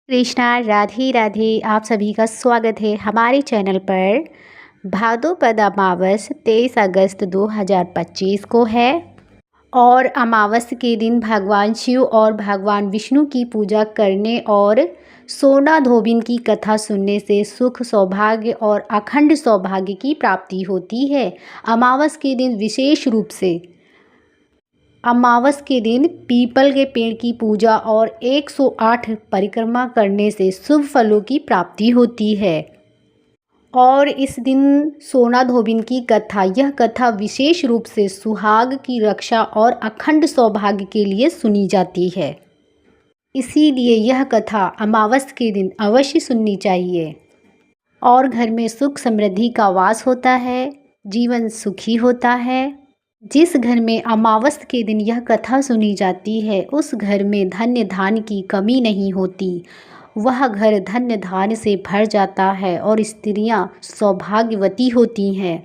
कृष्णा राधे राधे। आप सभी का स्वागत है हमारे चैनल पर। भाद्रपद अमावस 23 अगस्त 2025 को है और अमावस के दिन भगवान शिव और भगवान विष्णु की पूजा करने और सोना धोबिन की कथा सुनने से सुख सौभाग्य और अखंड सौभाग्य की प्राप्ति होती है। अमावस के दिन विशेष रूप से अमावस के दिन पीपल के पेड़ की पूजा और 108 परिक्रमा करने से शुभ फलों की प्राप्ति होती है। और इस दिन सोना धोबिन की कथा, यह कथा विशेष रूप से सुहाग की रक्षा और अखंड सौभाग्य के लिए सुनी जाती है। इसीलिए यह कथा अमावस के दिन अवश्य सुननी चाहिए। और घर में सुख समृद्धि का वास होता है, जीवन सुखी होता है। जिस घर में अमावस के दिन यह कथा सुनी जाती है उस घर में धन्य धान्य की कमी नहीं होती। वह घर धन्य धान्य से भर जाता है और स्त्रियां सौभाग्यवती होती हैं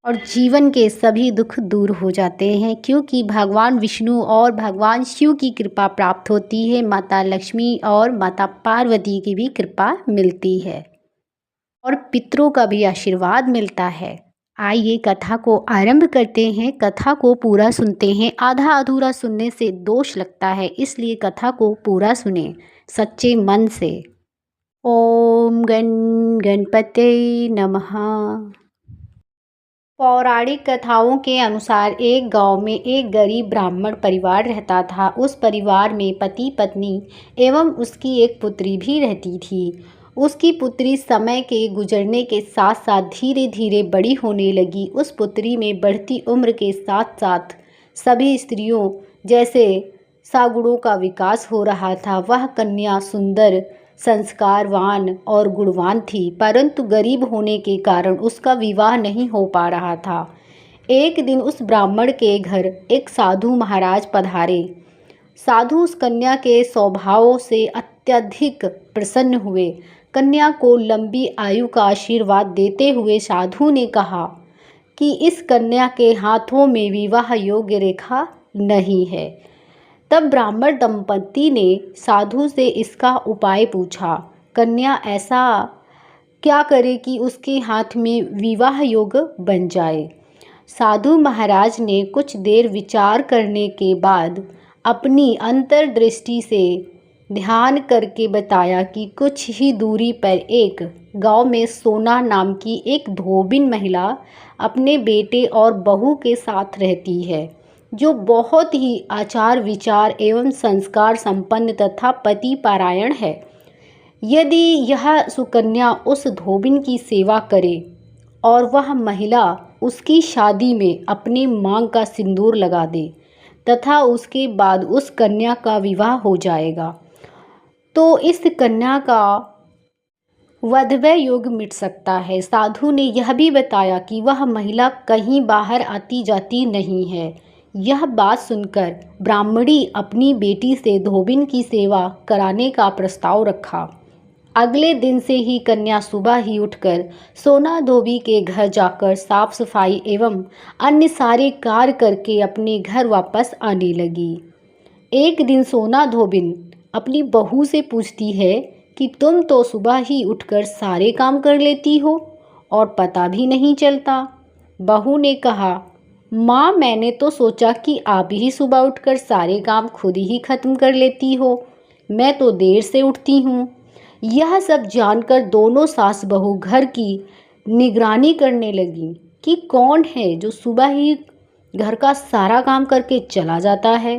और जीवन के सभी दुख दूर हो जाते हैं, क्योंकि भगवान विष्णु और भगवान शिव की कृपा प्राप्त होती है। माता लक्ष्मी और माता पार्वती की भी कृपा मिलती है और पितरों का भी आशीर्वाद मिलता है। आइए कथा को आरंभ करते हैं। कथा को पूरा सुनते हैं। आधा अधूरा सुनने से दोष लगता है, इसलिए कथा को पूरा सुने सच्चे मन से। ओम गण गणपते नमः। पौराणिक कथाओं के अनुसार एक गांव में एक गरीब ब्राह्मण परिवार रहता था। उस परिवार में पति पत्नी एवं उसकी एक पुत्री भी रहती थी। उसकी पुत्री समय के गुजरने के साथ साथ धीरे धीरे बड़ी होने लगी। उस पुत्री में बढ़ती उम्र के साथ साथ सभी स्त्रियों जैसे सागुणों का विकास हो रहा था। वह कन्या सुंदर, संस्कारवान और गुणवान थी, परंतु गरीब होने के कारण उसका विवाह नहीं हो पा रहा था। एक दिन उस ब्राह्मण के घर एक साधु महाराज पधारे। साधु उस कन्या के स्वभाव से अत्यधिक प्रसन्न हुए। कन्या को लंबी आयु का आशीर्वाद देते हुए साधु ने कहा कि इस कन्या के हाथों में विवाह योग्य रेखा नहीं है। तब ब्राह्मण दंपति ने साधु से इसका उपाय पूछा। कन्या ऐसा क्या करे कि उसके हाथ में विवाह योग बन जाए। साधु महाराज ने कुछ देर विचार करने के बाद अपनी अंतर्दृष्टि से ध्यान करके बताया कि कुछ ही दूरी पर एक गांव में सोना नाम की एक धोबिन महिला अपने बेटे और बहू के साथ रहती है, जो बहुत ही आचार विचार एवं संस्कार संपन्न तथा पति पारायण है। यदि यह सुकन्या उस धोबिन की सेवा करे और वह महिला उसकी शादी में अपने मांग का सिंदूर लगा दे तथा उसके बाद उस कन्या का विवाह हो जाएगा, तो इस कन्या का वधवय योग मिट सकता है। साधु ने यह भी बताया कि वह महिला कहीं बाहर आती जाती नहीं है। यह बात सुनकर ब्राह्मणी अपनी बेटी से धोबिन की सेवा कराने का प्रस्ताव रखा। अगले दिन से ही कन्या सुबह ही उठकर सोना धोबी के घर जाकर साफ सफाई एवं अन्य सारे कार्य करके अपने घर वापस आने लगी। एक दिन सोना धोबिन अपनी बहू से पूछती है कि तुम तो सुबह ही उठकर सारे काम कर लेती हो और पता भी नहीं चलता। बहू ने कहा, माँ मैंने तो सोचा कि आप ही सुबह उठकर सारे काम खुद ही खत्म कर लेती हो, मैं तो देर से उठती हूँ। यह सब जानकर दोनों सास बहू घर की निगरानी करने लगी कि कौन है जो सुबह ही घर का सारा काम करके चला जाता है।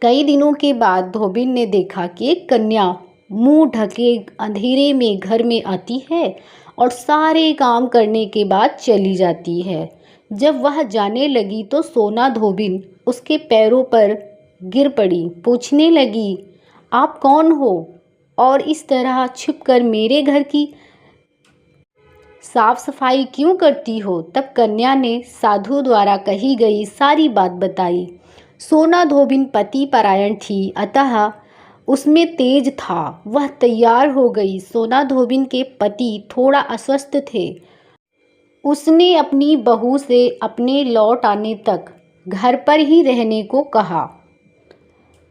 कई दिनों के बाद धोबिन ने देखा कि एक कन्या मुंह ढके अंधेरे में घर में आती है और सारे काम करने के बाद चली जाती है। जब वह जाने लगी तो सोना धोबिन उसके पैरों पर गिर पड़ी, पूछने लगी, आप कौन हो और इस तरह छिपकर मेरे घर की साफ सफाई क्यों करती हो। तब कन्या ने साधु द्वारा कही गई सारी बात बताई। सोना धोबिन पति परायण थी, अतः उसमें तेज था। वह तैयार हो गई। सोना धोबिन के पति थोड़ा अस्वस्थ थे। उसने अपनी बहू से अपने लौट आने तक घर पर ही रहने को कहा।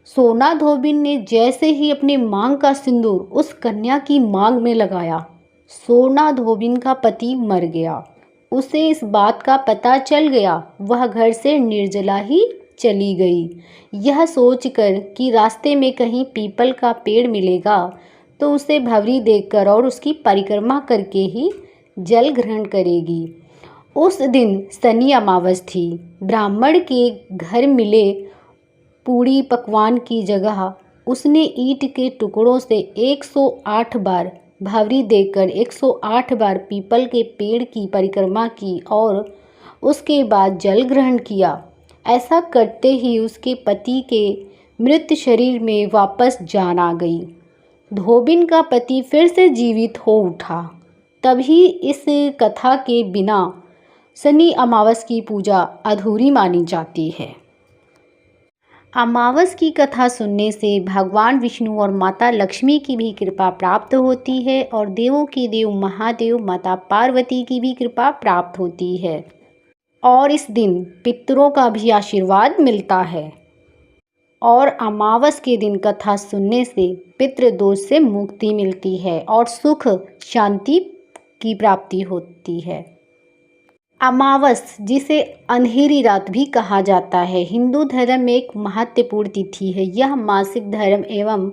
सोना धोबिन ने जैसे ही अपने मांग का सिंदूर उस कन्या की मांग में लगाया, सोना धोबिन का पति मर गया। उसे इस बात का पता चल गया। वह घर से निर्जला ही चली गई। यह सोचकर कि रास्ते में कहीं पीपल का पेड़ मिलेगा तो उसे भंवरी देखकर और उसकी परिक्रमा करके ही जल ग्रहण करेगी। उस दिन शनि अमावस थी। ब्राह्मण के घर मिले पूड़ी पकवान की जगह उसने ईंट के टुकड़ों से 108 बार भंवरी देकर 108 बार पीपल के पेड़ की परिक्रमा की और उसके बाद जल ग्रहण किया। ऐसा करते ही उसके पति के मृत शरीर में वापस जान आ गई। धोबिन का पति फिर से जीवित हो उठा। तभी इस कथा के बिना शनि अमावस की पूजा अधूरी मानी जाती है। अमावस की कथा सुनने से भगवान विष्णु और माता लक्ष्मी की भी कृपा प्राप्त होती है और देवों के देव महादेव माता पार्वती की भी कृपा प्राप्त होती है और इस दिन पितरों का भी आशीर्वाद मिलता है। और अमावस के दिन कथा सुनने से पितृदोष से मुक्ति मिलती है और सुख शांति की प्राप्ति होती है। अमावस, जिसे अंधेरी रात भी कहा जाता है, हिंदू धर्म में एक महत्वपूर्ण तिथि है। यह मासिक धर्म एवं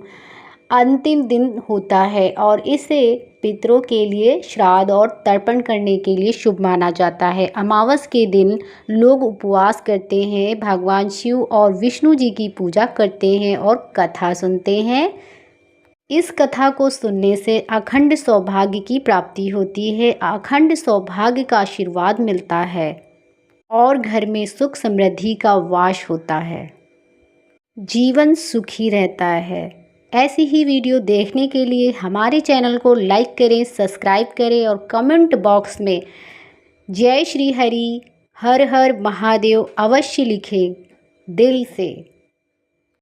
अंतिम दिन होता है और इसे पितरों के लिए श्राद्ध और तर्पण करने के लिए शुभ माना जाता है। अमावस के दिन लोग उपवास करते हैं, भगवान शिव और विष्णु जी की पूजा करते हैं और कथा सुनते हैं। इस कथा को सुनने से अखंड सौभाग्य की प्राप्ति होती है, अखंड सौभाग्य का आशीर्वाद मिलता है और घर में सुख समृद्धि का वास होता है, जीवन सुखी रहता है। ऐसी ही वीडियो देखने के लिए हमारे चैनल को लाइक करें, सब्सक्राइब करें और कमेंट बॉक्स में जय श्री हरि, हर हर महादेव अवश्य लिखें दिल से।